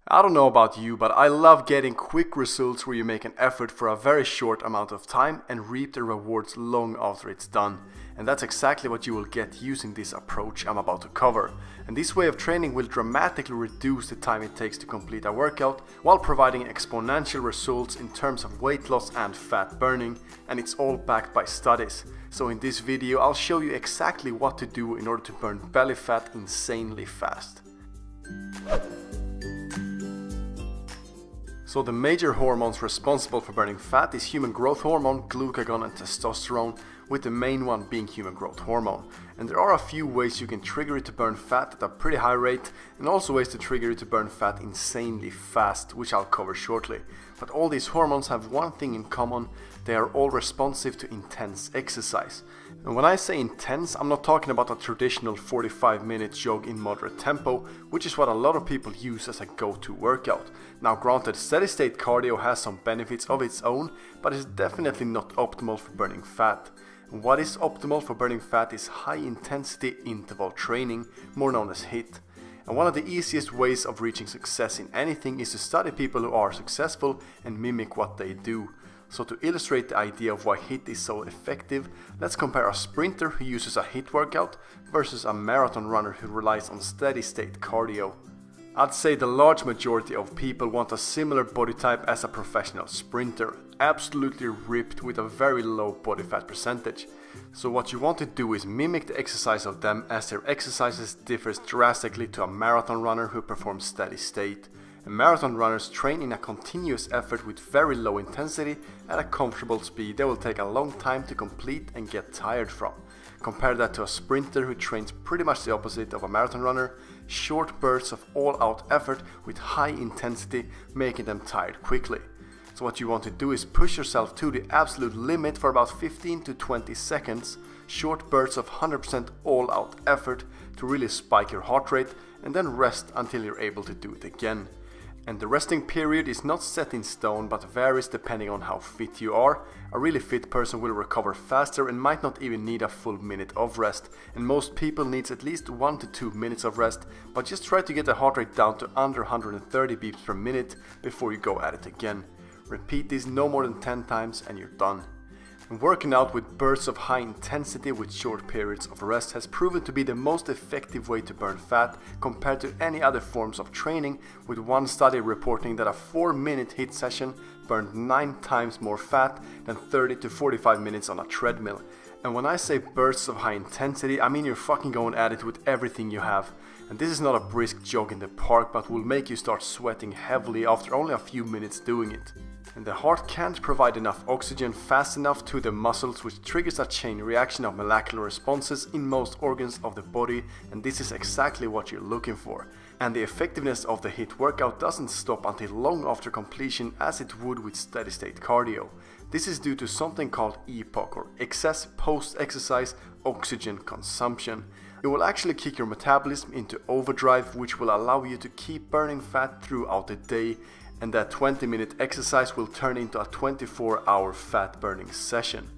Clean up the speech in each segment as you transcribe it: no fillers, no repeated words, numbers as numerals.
I don't know about you, but I love getting quick results where you make an effort for a very short amount of time and reap the rewards long after it's done. And that's exactly what you will get using this approach I'm about to cover. And this way of training will dramatically reduce the time it takes to complete a workout while providing exponential results in terms of weight loss and fat burning, and it's all backed by studies. So in this video I'll show you exactly what to do in order to burn belly fat insanely fast. So the major hormones responsible for burning fat is human growth hormone, glucagon and testosterone, with the main one being human growth hormone. And there are a few ways you can trigger it to burn fat at a pretty high rate, and also ways to trigger it to burn fat insanely fast, which I'll cover shortly. But all these hormones have one thing in common: they are all responsive to intense exercise. And when I say intense, I'm not talking about a traditional 45-minute jog in moderate tempo, which is what a lot of people use as a go-to workout. Now granted, steady-state cardio has some benefits of its own, but it's definitely not optimal for burning fat. And what is optimal for burning fat is high-intensity interval training, more known as HIIT. And one of the easiest ways of reaching success in anything is to study people who are successful and mimic what they do. So to illustrate the idea of why HIIT is so effective, let's compare a sprinter who uses a HIIT workout versus a marathon runner who relies on steady-state cardio. I'd say the large majority of people want a similar body type as a professional sprinter, absolutely ripped with a very low body fat percentage. So what you want to do is mimic the exercise of them, as their exercises differs drastically to a marathon runner who performs steady state. And marathon runners train in a continuous effort with very low intensity at a comfortable speed that will take a long time to complete and get tired from. Compare that to a sprinter who trains pretty much the opposite of a marathon runner: short bursts of all-out effort with high intensity, making them tired quickly. So what you want to do is push yourself to the absolute limit for about 15 to 20 seconds, short bursts of 100% all-out effort to really spike your heart rate, and then rest until you're able to do it again. And the resting period is not set in stone, but varies depending on how fit you are. A really fit person will recover faster and might not even need a full minute of rest, and most people needs at least 1 to 2 minutes of rest, but just try to get the heart rate down to under 130 beats per minute before you go at it again. Repeat this no more than 10 times and you're done. And working out with bursts of high intensity with short periods of rest has proven to be the most effective way to burn fat compared to any other forms of training, with one study reporting that a 4-minute HIIT session burned 9 times more fat than 30 to 45 minutes on a treadmill. And when I say bursts of high intensity, I mean you're fucking going at it with everything you have. And this is not a brisk jog in the park, but will make you start sweating heavily after only a few minutes doing it. And the heart can't provide enough oxygen fast enough to the muscles, which triggers a chain reaction of molecular responses in most organs of the body, and this is exactly what you're looking for. And the effectiveness of the HIIT workout doesn't stop until long after completion, as it would with steady-state cardio. This is due to something called EPOC, or excess post-exercise oxygen consumption. It will actually kick your metabolism into overdrive, which will allow you to keep burning fat throughout the day, and that 20-minute exercise will turn into a 24-hour fat burning session.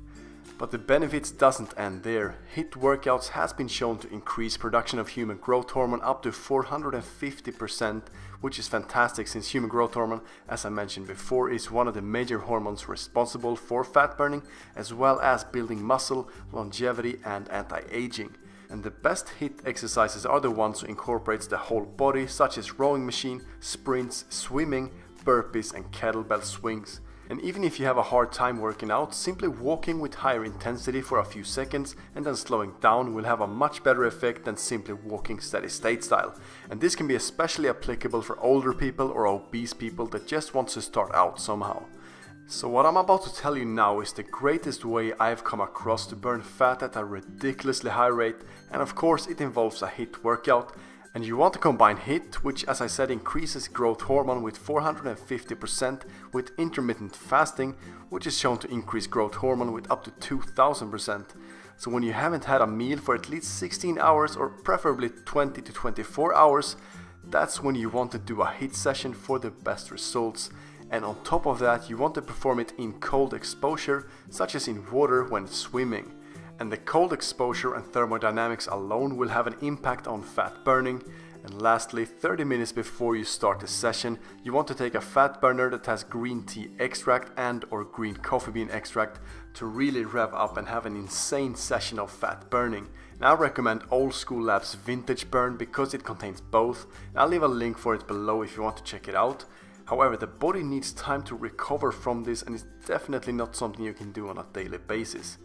But the benefits doesn't end there. HIIT workouts has been shown to increase production of human growth hormone up to 450%, which is fantastic since human growth hormone, as I mentioned before, is one of the major hormones responsible for fat burning, as well as building muscle, longevity and anti-aging. And the best HIIT exercises are the ones who incorporates the whole body, such as rowing machine, sprints, swimming, burpees and kettlebell swings. And even if you have a hard time working out, simply walking with higher intensity for a few seconds and then slowing down will have a much better effect than simply walking steady state style. And this can be especially applicable for older people or obese people that just want to start out somehow. So what I'm about to tell you now is the greatest way I've come across to burn fat at a ridiculously high rate, and of course it involves a HIIT workout. And you want to combine HIIT, which as I said increases growth hormone with 450%, with intermittent fasting, which is shown to increase growth hormone with up to 2000%. So when you haven't had a meal for at least 16 hours or preferably 20 to 24 hours, that's when you want to do a HIIT session for the best results. And on top of that, you want to perform it in cold exposure, such as in water when swimming. And the cold exposure and thermodynamics alone will have an impact on fat burning, And lastly, 30 minutes before you start the session, you want to take a fat burner that has green tea extract and or green coffee bean extract to really rev up and have an insane session of fat burning. And I recommend Old School Labs Vintage Burn because it contains both, and I'll leave a link for it below if you want to check it out. However, the body needs time to recover from this, and it's definitely not something you can do on a daily basis.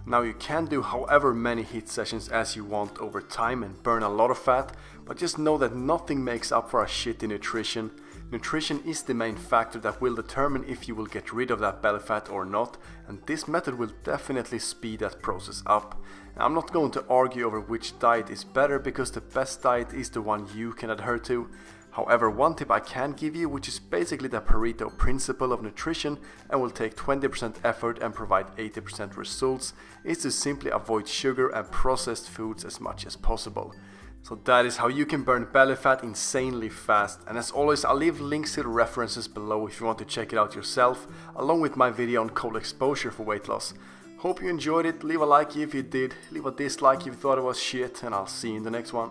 Now, you can do however many HIIT sessions as you want over time and burn a lot of fat, but just know that nothing makes up for a shitty nutrition. Nutrition is the main factor that will determine if you will get rid of that belly fat or not, and this method will definitely speed that process up. Now, I'm not going to argue over which diet is better because the best diet is the one you can adhere to. However, one tip I can give you, which is basically the Pareto principle of nutrition and will take 20% effort and provide 80% results, is to simply avoid sugar and processed foods as much as possible. So that is how you can burn belly fat insanely fast, and as always I'll leave links to the references below if you want to check it out yourself, along with my video on cold exposure for weight loss. Hope you enjoyed it. Leave a like if you did, leave a dislike if you thought it was shit, and I'll see you in the next one.